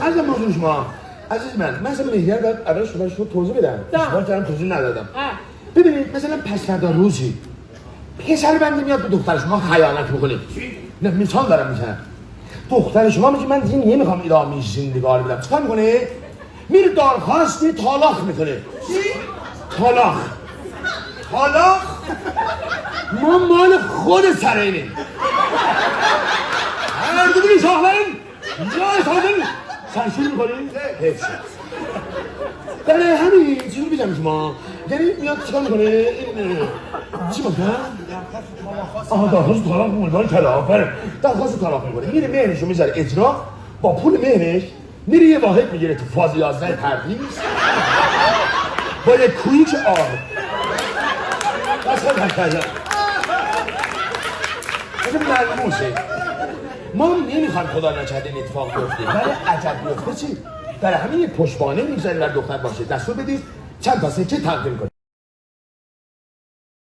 از موضوع شما عزیز من مثلا مهریه باید اول شما توضیح بدم شما کردم توضیح ندادم ببینید مثلا پس فردا روزی پسر بنده میاد به دختر شما خیانت میکنه نه مثال دارم میزنم دختر شما میگه من دیگه نمیخوام ادامه زندگی رو بدم چیکار میکنه میره دارخواست طلاق میکنه طلاق ما مال خود سرینه هر دو بگی شاهلن جای سازن سرشون میکنیم حفظ در همین چیزی بگم شما یعنی میاد چیکار میکنه چی بکنم؟ دارخواست طلاق میکنه دارخواست طلاق میکنه میره مهرشو میذاره اجرا با پول مهرش میره یه واحد میگیره تو فاز 11 پردیس با یه کویک آب اصلا برکردم اصلا ملموسه ما نمیخوایم خدا نکرده این اتفاق بیفته ولی عجب بیفته چی؟ برای همین یه پشتوانه میگذاریم در دختر باشه دستور بدید چند تا سکه تقدیم کنید